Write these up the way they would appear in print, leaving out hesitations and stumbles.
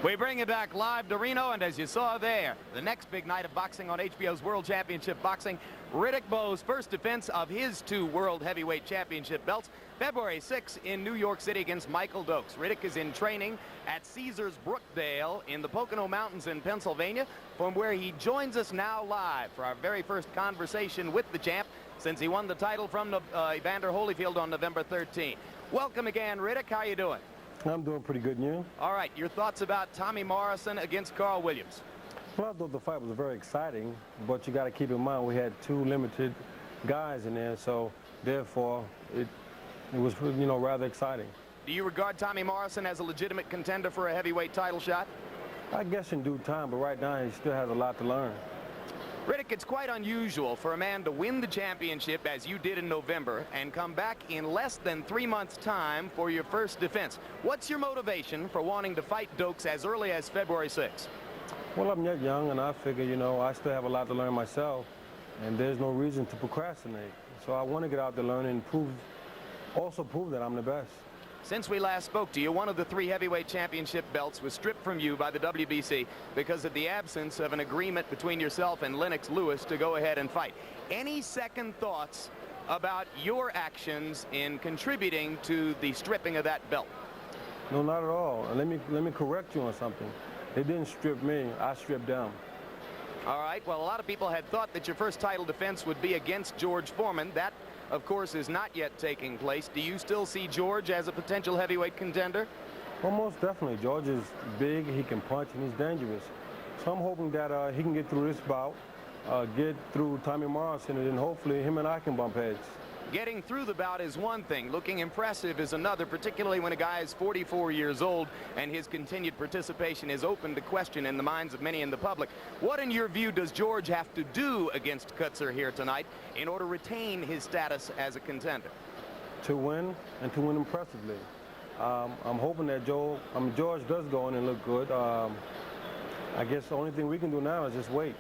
We bring you back live to Reno, and as you saw there, the next big night of boxing on HBO's World Championship Boxing, Riddick Bowe's first defense of his 2 World Heavyweight Championship belts, February 6 in New York City against Michael Dokes. Riddick is in training at Caesars Brookdale in the Pocono Mountains in Pennsylvania, from where he joins us now live for our very first conversation with the champ since he won the title from Evander Holyfield on November 13. Welcome again, Riddick. How you doing? I'm doing pretty good, and you? All right, your thoughts about Tommy Morrison against Carl Williams? Well, I thought the fight was very exciting, but you got to keep in mind we had 2 limited guys in there, so therefore it was, you know, rather exciting. Do you regard Tommy Morrison as a legitimate contender for a heavyweight title shot? I guess in due time, but right now he still has a lot to learn. Riddick, it's quite unusual for a man to win the championship as you did in November and come back in less than 3 months' time for your first defense. What's your motivation for wanting to fight Dokes as early as February 6th? Well, I'm yet young, and I figure, you know, I still have a lot to learn myself, and there's no reason to procrastinate. So I want to get out there, learn, and also prove that I'm the best. Since we last spoke to you, one of the 3 heavyweight championship belts was stripped from you by the WBC because of the absence of an agreement between yourself and Lennox Lewis to go ahead and fight. Any second thoughts about your actions in contributing to the stripping of that belt? No, not at all. Let me correct you on something. They didn't strip me. I stripped them. All right. Well, a lot of people had thought that your first title defense would be against George Foreman. That, of course, is not yet taking place. Do you still see George as a potential heavyweight contender? Well, most definitely. George is big, he can punch, and he's dangerous. So I'm hoping that he can get through this bout, get through Tommy Morrison, and then hopefully him and I can bump heads. Getting through the bout is one thing. Looking impressive is another, particularly when a guy is 44 years old and his continued participation is open to question in the minds of many in the public. What, in your view, does George have to do against Kutzer here tonight in order to retain his status as a contender? To win, and to win impressively. I'm hoping that George does go in and look good. I guess the only thing we can do now is just wait.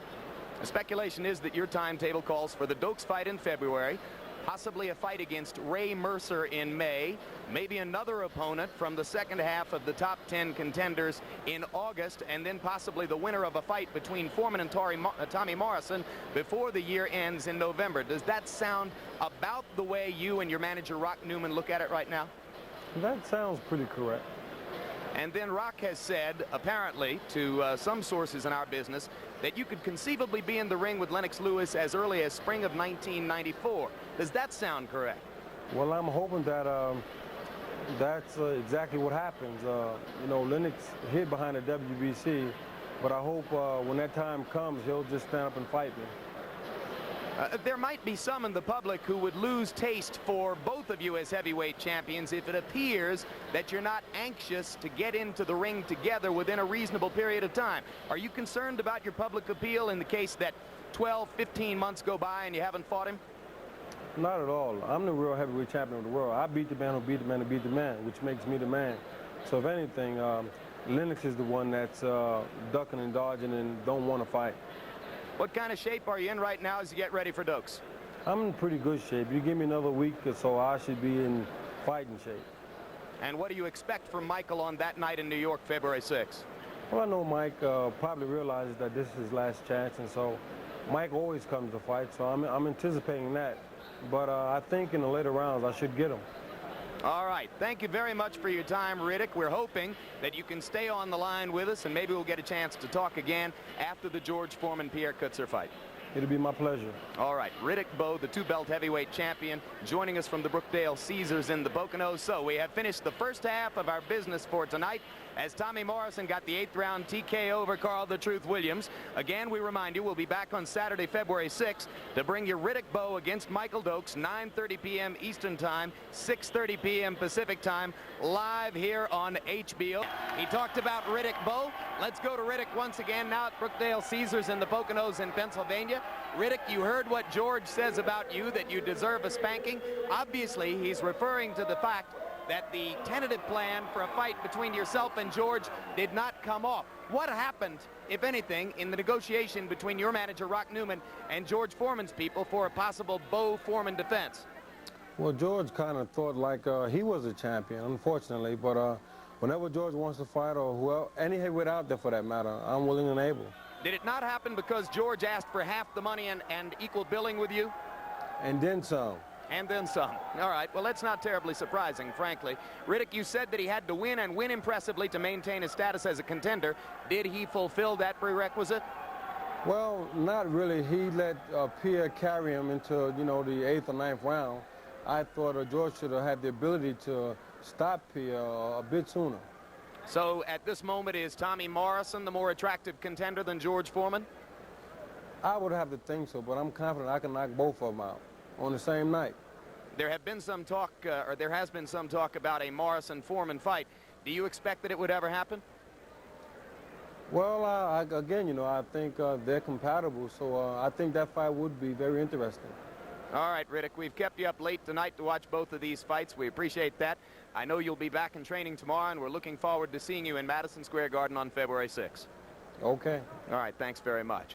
The speculation is that your timetable calls for the Dokes fight in February, possibly a fight against Ray Mercer in May, maybe another opponent from the second half of the top 10 contenders in August, and then possibly the winner of a fight between Foreman and Tommy Morrison before the year ends in November. Does that sound about the way you and your manager Rock Newman look at it right now? That sounds pretty correct. And then Rock has said, apparently, to some sources in our business, that you could conceivably be in the ring with Lennox Lewis as early as spring of 1994. Does that sound correct? Well, I'm hoping that that's exactly what happens. You know, Lennox hid behind the WBC, but I hope when that time comes, he'll just stand up and fight me. There might be some in the public who would lose taste for both of you as heavyweight champions if it appears that you're not anxious to get into the ring together within a reasonable period of time. Are you concerned about your public appeal in the case that 12, 15 months go by and you haven't fought him? Not at all. I'm the real heavyweight champion of the world. I beat the man who beat the man who beat the man, which makes me the man. So if anything, Lennox is the one that's ducking and dodging and don't want to fight. What kind of shape are you in right now as you get ready for Dokes? I'm in pretty good shape. You give me another week or so, I should be in fighting shape. And what do you expect from Michael on that night in New York, February 6th? Well, I know Mike probably realizes that this is his last chance, and so Mike always comes to fight, so I'm anticipating that. But I think in the later rounds, I should get him. All right. Thank you very much for your time, Riddick. We're hoping that you can stay on the line with us, and maybe we'll get a chance to talk again after the George Foreman-Pierre Kutzer fight. It'll be my pleasure. All right. Riddick Bowe, the 2-belt heavyweight champion, joining us from the Brookdale Caesars in the Poconos. So we have finished the first half of our business for tonight as Tommy Morrison got the 8th round TKO over Carl the Truth Williams. Again, we remind you, we'll be back on Saturday, February 6th to bring you Riddick Bowe against Michael Dokes, 9:30 p.m. Eastern Time, 6:30 p.m. Pacific Time, live here on HBO. He talked about Riddick Bowe. Let's go to Riddick once again now at Brookdale Caesars in the Poconos in Pennsylvania. Riddick, you heard what George says about you, that you deserve a spanking. Obviously, he's referring to the fact that the tentative plan for a fight between yourself and George did not come off. What happened, if anything, in the negotiation between your manager, Rock Newman, and George Foreman's people for a possible Bowe-Foreman defense? Well, George kind of thought like he was a champion, unfortunately, but Whenever George wants to fight, or whoever, any heavyweight out there for that matter, I'm willing and able. Did it not happen because George asked for half the money and equal billing with you? And then some. And then some. All right, well, that's not terribly surprising, frankly. Riddick, you said that he had to win and win impressively to maintain his status as a contender. Did he fulfill that prerequisite? Well, not really. He let Pierre carry him into, you know, the 8th or 9th round. I thought George should have had the ability to stop Pierre a bit sooner. So at this moment, is Tommy Morrison the more attractive contender than George Foreman? I would have to think so, but I'm confident I can knock both of them out on the same night. There have been some talk, or there has been some talk about a Morrison-Foreman fight. Do you expect that it would ever happen? Well, again, you know, I think they're compatible, so I think that fight would be very interesting. All right, Riddick, we've kept you up late tonight to watch both of these fights. We appreciate that. I know you'll be back in training tomorrow, and we're looking forward to seeing you in Madison Square Garden on February 6th. Okay. All right, thanks very much.